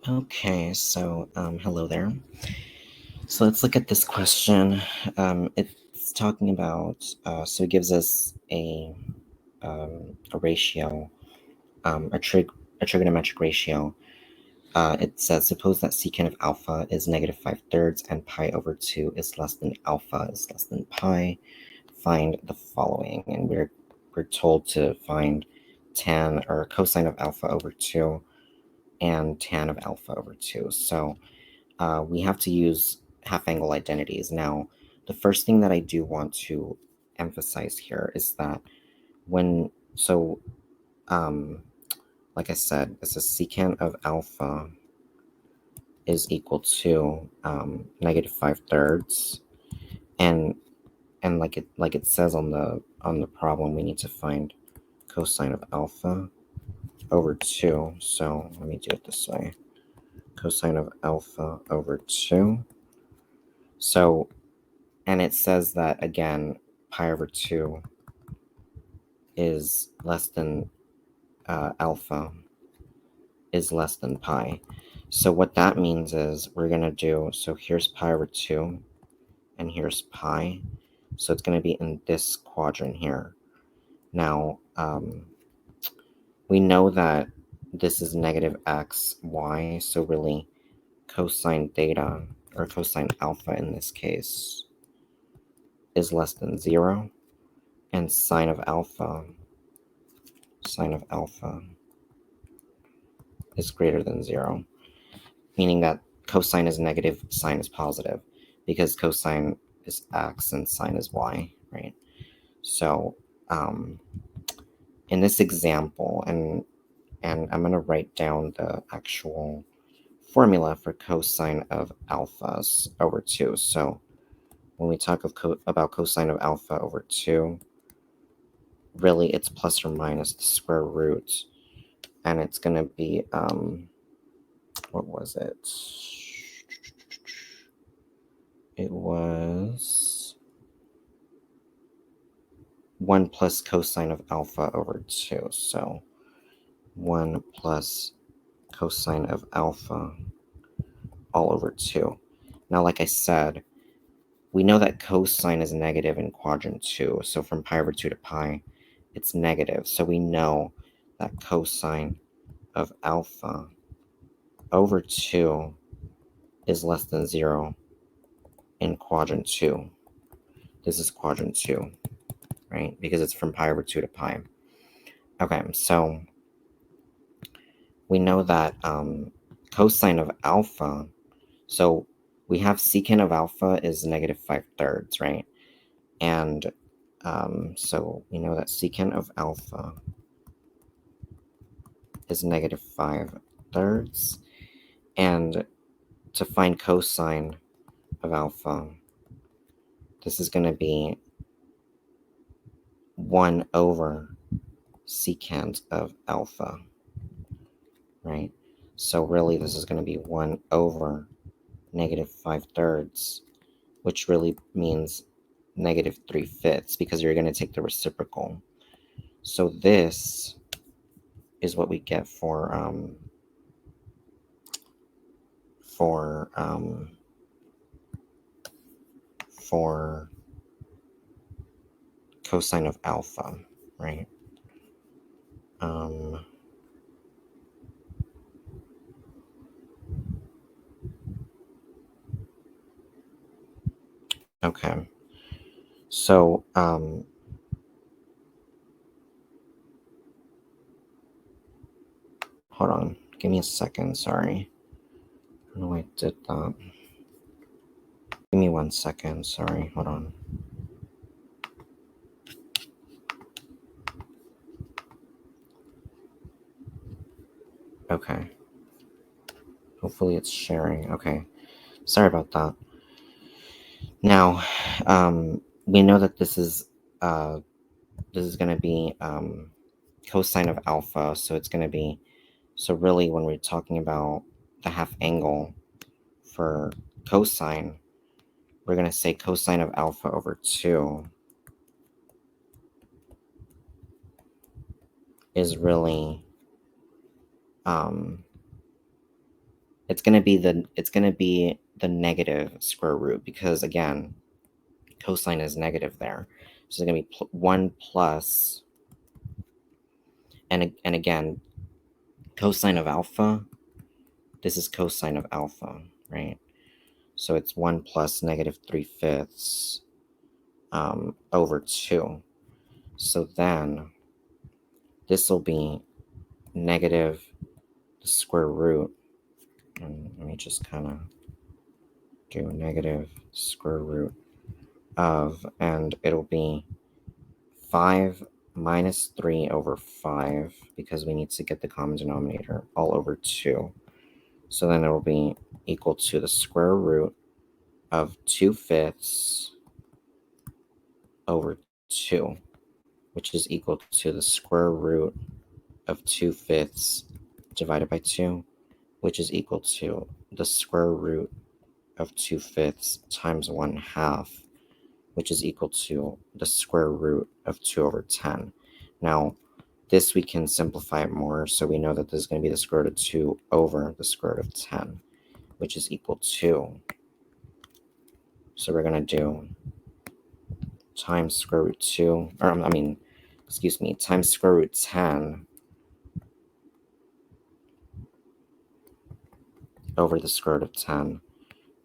Okay, so hello there. So let's look at this question. It's talking about, so it gives us a ratio, a trigonometric ratio. It says, suppose that secant of alpha is negative 5/3 and pi over 2 is less than alpha is less than pi. Find the following. And we're told to find tan or cosine of alpha over 2 and tan of alpha over 2. So we have to use half-angle identities. Now, the first thing that I do want to emphasize here is that like I said, it's a secant of alpha is equal to negative 5/3, and like it says on the problem, we need to find cosine of alpha over 2. So let me do it this way: cosine of alpha over 2. So, and it says that again, pi over 2 is less than alpha is less than pi. So what that means is we're going to do, so here's pi over 2 and here's pi. So it's going to be in this quadrant here. Now, we know that this is negative x, y, so really cosine theta, or cosine alpha in this case, is less than 0, and sine of alpha is greater than 0, meaning that cosine is negative, sine is positive, because cosine is x and sine is y, right? So in this example, and I'm going to write down the actual formula for cosine of alpha over 2. So when we talk about cosine of alpha over 2, really it's plus or minus the square root, and it's going to be, what was it? It was 1 plus cosine of alpha over 2. So 1 plus cosine of alpha all over 2. Now, like I said, we know that cosine is negative in quadrant 2. So from pi over 2 to pi, it's negative. So we know that cosine of alpha over 2 is less than 0 in quadrant 2. This is quadrant 2, right? Because it's from pi over 2 to pi. Okay, so we know that cosine of alpha, so we have secant of alpha is negative 5/3, right? And so we know that secant of alpha is negative 5/3. And to find cosine of alpha, this is going to be 1 over secant of alpha, right? So really this is going to be 1 over negative 5/3, which really means negative 3/5, because you're going to take the reciprocal. So this is what we get for cosine of alpha, right? Okay. So hold on, give me a second, sorry. I don't know why I did that. Give me 1 second, sorry, hold on. Okay. Hopefully it's sharing. Okay. Sorry about that. Now, we know that this is going to be cosine of alpha, so it's going to be, so really when we're talking about the half angle for cosine, we're going to say cosine of alpha over 2 is really it's going to be the negative square root, because again, cosine is negative there. So it's going to be 1 plus, and again, cosine of alpha, this is cosine of alpha, right? So it's 1 plus negative 3/5 over 2. So then this will be negative the square root, and let me just kind of do negative square root of, and it'll be 5 minus 3 over 5, because we need to get the common denominator, all over 2. So then it will be equal to the square root of 2/5 over 2, which is equal to the square root of 2/5 divided by 2, which is equal to the square root of 2/5 times 1/2, which is equal to the square root of 2 over 10. Now, this we can simplify it more, so we know that this is going to be the square root of 2 over the square root of 10, which is equal to, so we're going to do times square root 2, or times square root 10 over the square root of 10,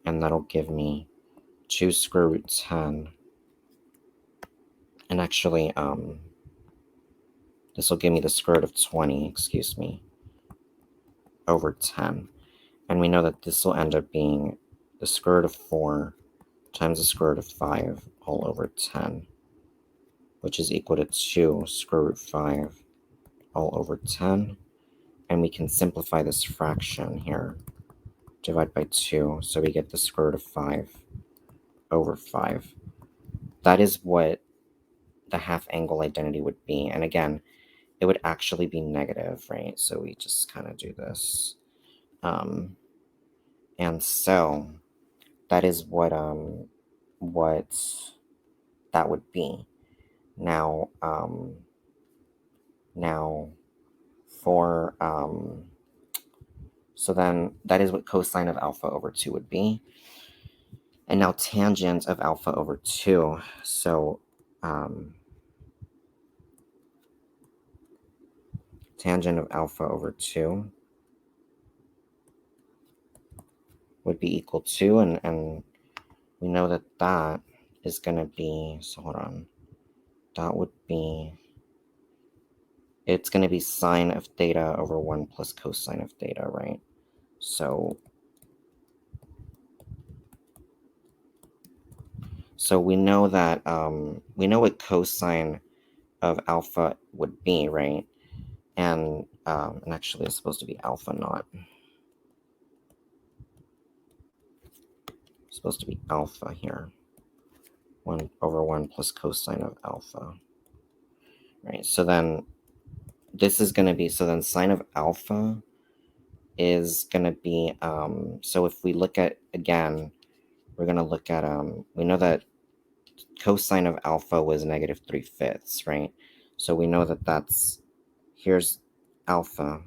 and that'll give me 2 square root 10, and actually, this will give me the square root of 20, over 10. And we know that this will end up being the square root of 4 times the square root of 5 all over 10, which is equal to 2 square root 5 all over 10. And we can simplify this fraction here, divide by 2, so we get the square root of 5 over 5. That is what the half angle identity would be. And again, it would actually be negative, right? So we just kind of do this. And so that is what that would be. Now, for so then that is what cosine of alpha over 2 would be. And now tangent of alpha over 2. So tangent of alpha over 2 would be equal to, and we know that that is going to be, so hold on, that would be, it's going to be sine of theta over 1 plus cosine of theta, right? So we know that, we know what cosine of alpha would be, right? And actually it's supposed to be alpha naught. It's supposed to be alpha here. 1 over 1 plus cosine of alpha. Right, so then this is going to be, so then sine of alpha is going to be, so if we look at, again, we're going to look at, we know that cosine of alpha was negative 3/5, right? So we know that that's, here's alpha,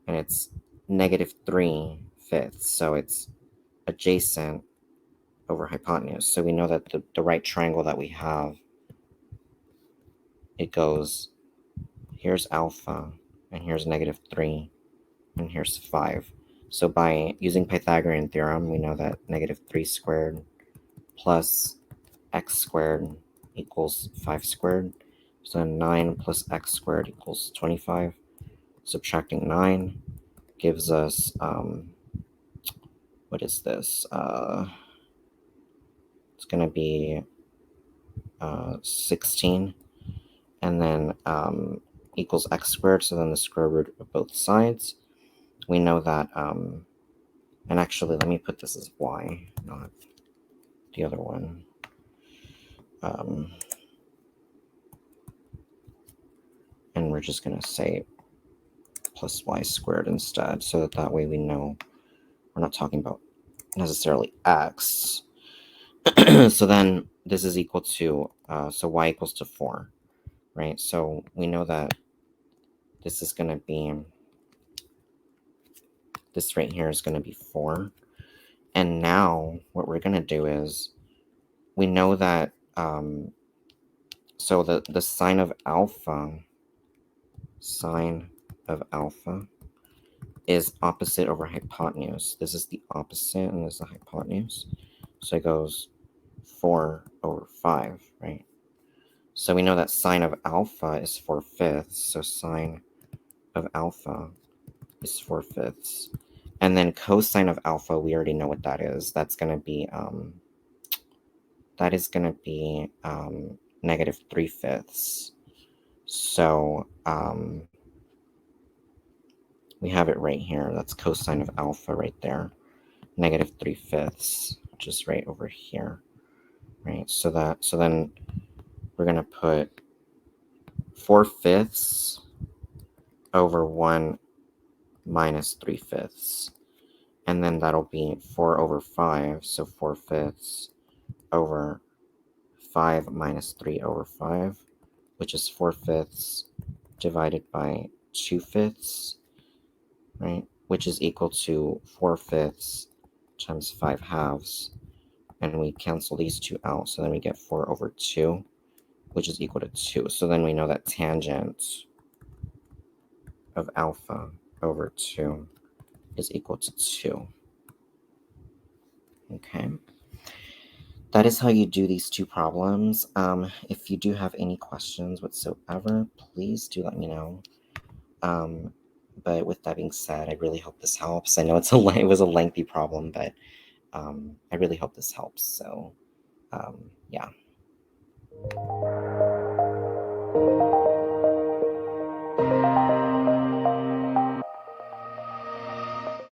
and it's negative 3/5, so it's adjacent over hypotenuse. So we know that the right triangle that we have, it goes, here's alpha, and here's negative 3, and here's 5. So by using Pythagorean theorem, we know that negative 3 squared plus x squared equals 5 squared. So 9 plus x squared equals 25. Subtracting 9 gives us, what is this? It's going to be 16. And then equals x squared, so then the square root of both sides. We know that, and actually, let me put this as y, not the other one. And we're just going to say plus y squared instead, so that way we know we're not talking about necessarily x. So then this is equal to, so y equals to 4, right? So we know that this is going to be this right here is going to be 4. And now what we're going to do is, we know that, so the sine of alpha is opposite over hypotenuse. This is the opposite, and this is the hypotenuse. So it goes 4 over 5, right? So we know that sine of alpha is 4/5. So sine of alpha is 4/5. And then cosine of alpha, we already know what that is. That's going to be, negative 3/5. So we have it right here. That's cosine of alpha right there. Negative 3/5, which is right over here. Right. So then we're going to put 4/5 over 1 minus 3/5. And then that'll be 4 over 5. So 4/5 over 5 minus 3 over 5, which is 4/5 divided by 2/5, right? Which is equal to 4/5 times 5/2. And we cancel these two out. So then we get 4 over 2, which is equal to 2. So then we know that tangent of alpha over 2 is equal to 2. Okay. That is how you do these two problems. If you do have any questions whatsoever, please do let me know. But with that being said, I really hope this helps. I know it was a lengthy problem, but I really hope this helps. So, yeah.